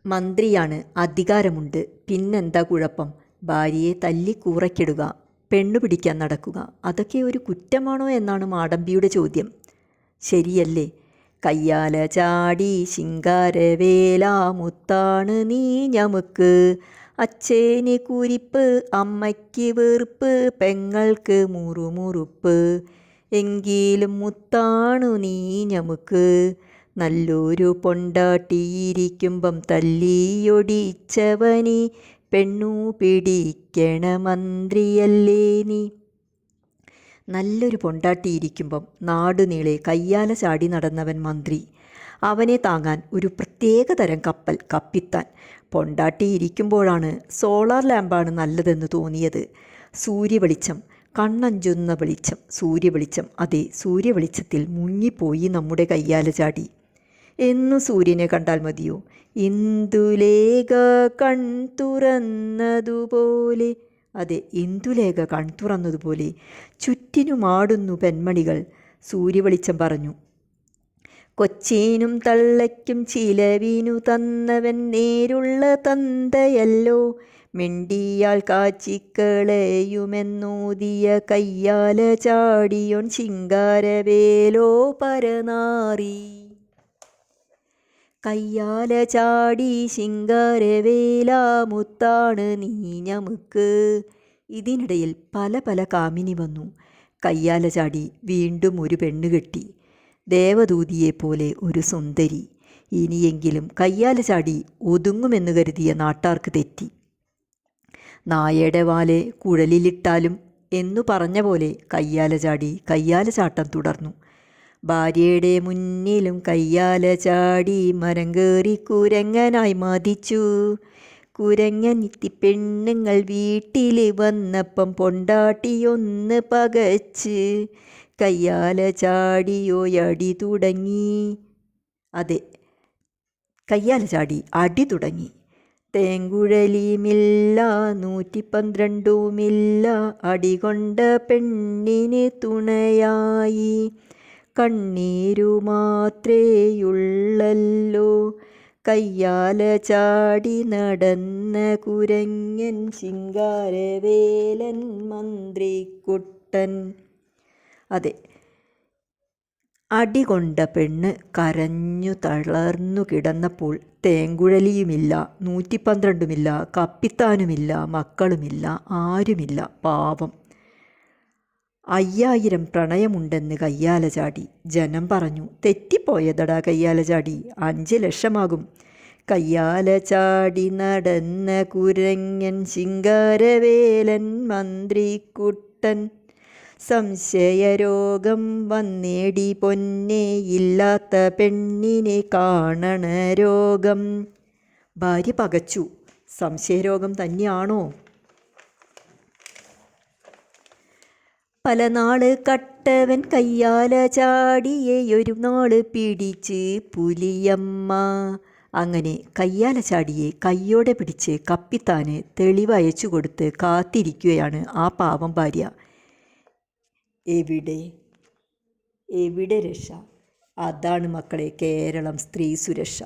മന്ത്രിയാണ്, അധികാരമുണ്ട്, പിന്നെന്താ കുഴപ്പം? ഭാര്യയെ തല്ലി കൂറയ്ക്കിടുക, പെണ്ണു പിടിക്കാൻ നടക്കുക, അതൊക്കെ ഒരു കുറ്റമാണോ എന്നാണ് മാടമ്പിയുടെ ചോദ്യം. ശരിയല്ലേ? കയ്യാല ചാടി ശിങ്കാരവേല മുത്താണ് നീ ഞമുക്ക്, അച്ഛന് കുരിപ്പ് അമ്മയ്ക്ക് വെറുപ്പ് പെങ്ങൾക്ക് മുറുമുറുപ്പ്, എങ്കിലും മുത്താണു നീ ഞമുക്ക്, നല്ലൊരു പൊണ്ടാട്ടിയിരിക്കുമ്പം തല്ലിയൊടിച്ചവനി പെണ്ണു പിടിക്കണ മന്ത്രിയല്ലേ നീ. നല്ലൊരു പൊണ്ടാട്ടിയിരിക്കുമ്പം നാടുനീളെ കയ്യാല ചാടി നടന്നവൻ മന്ത്രി. അവനെ താങ്ങാൻ ഒരു പ്രത്യേക തരം കപ്പൽ കപ്പിത്താൻ. പൊണ്ടാട്ടിയിരിക്കുമ്പോഴാണ് സോളാർ ലാമ്പാണ് നല്ലതെന്ന് തോന്നിയത്. സൂര്യവെളിച്ചം, കണ്ണഞ്ചുന്ന വെളിച്ചം, സൂര്യവെളിച്ചം. അതെ, സൂര്യവെളിച്ചത്തിൽ മുങ്ങിപ്പോയി നമ്മുടെ കയ്യാല ചാടി. എന്നു സൂര്യനെ കണ്ടാൽ മതിയോ? ഇന്ദുലേഖ കൺ തുറന്നതുപോലെ. അതെ, ഇന്ദുലേഖ കൺ തുറന്നതുപോലെ ചുറ്റിനുമാടുന്നു പെൺമണികൾ. സൂര്യവെളിച്ചം പറഞ്ഞു. കൊച്ചീനും തള്ളയ്ക്കും ചിലവിനു തന്നവൻ നേരുള്ള തന്തയല്ലോ, മിണ്ടിയാൽ കാച്ചിക്കളയുമെന്നോദിയ കയ്യാല ചാടിയോൻ ശിങ്കാരവേലോ പരനാറി. കയ്യാല ചാടി ശിങ്കാരവേല മുത്താണ് നീ ഞമുക്ക്. ഇതിനിടയിൽ പല പല കാമിനി വന്നു. കയ്യാല ചാടി വീണ്ടും ഒരു പെണ്ണ് കെട്ടി. ദേവദൂതിയെപ്പോലെ ഒരു സുന്ദരി. ഇനിയെങ്കിലും കയ്യാല ചാടി ഒതുങ്ങുമെന്ന് കരുതിയ നാട്ടാർക്ക് തെറ്റി. നായയുടെ വാലെ കുഴലിലിട്ടാലും എന്നു പറഞ്ഞ പോലെ കയ്യാല ചാടി കയ്യാല ചാട്ടം തുടർന്നു. ഭാര്യയുടെ മുന്നിലും കയ്യാല ചാടി മരം കയറി കുരങ്ങനായി മതിച്ചു. കുരങ്ങനെത്തി പെണ്ണുങ്ങൾ വീട്ടിൽ വന്നപ്പം പൊണ്ടാട്ടിയൊന്ന് പകച്ച്. കയ്യാല ചാടിയോയടി തുടങ്ങി. അതെ, കയ്യാല ചാടി അടി തുടങ്ങി. തേങ്കുഴലിയുമില്ല 112ഉമില്ല, അടികൊണ്ട പെണ്ണിന് തുണയായി കണ്ണീരു മാത്രേയുള്ളല്ലോ. കയ്യാല ചാടി നടന്ന കുരങ്ങൻ ശിങ്കാരവേലൻ മന്ത്രിക്കുട്ടൻ. അതെ, അടികൊണ്ട പെണ്ണ് കരഞ്ഞു തളർന്നു കിടന്നപ്പോൾ തേങ്കുഴലിയുമില്ല, 112ഉമില്ല, കപ്പിത്താനുമില്ല, മക്കളുമില്ല, ആരുമില്ല. പാവം. 5000 പ്രണയമുണ്ടെന്ന് കയ്യാല ചാടി. ജനം പറഞ്ഞു, തെറ്റിപ്പോയതടാ കയ്യാല ചാടി, 5 ലക്ഷമാകും. കയ്യാല ചാടി നടന്ന കുരങ്ങൻ ശിങ്കാരവേലൻ മന്ത്രിക്കുട്ടൻ. സംശയരോഗം വന്നേടി പൊന്നെ, ഇല്ലാത്ത പെണ്ണിനെ കാണണ രോഗം. ഭാര്യ പകച്ചു. സംശയരോഗം തന്നെയാണോ? പല നാള് കട്ടവൻ കയ്യാല ചാടിയെ ഒരു നാള് പിടിച്ച് പുലിയമ്മ. അങ്ങനെ കയ്യാല ചാടിയെ കയ്യോടെ പിടിച്ച് കപ്പിത്താന് തെളിവയച്ചു കൊടുത്ത് കാത്തിരിക്കുകയാണ് ആ പാവം ഭാര്യ. എവിടെ എവിടെ രക്ഷ? അതാണ് മക്കളെ കേരളം സ്ത്രീ സുരക്ഷ.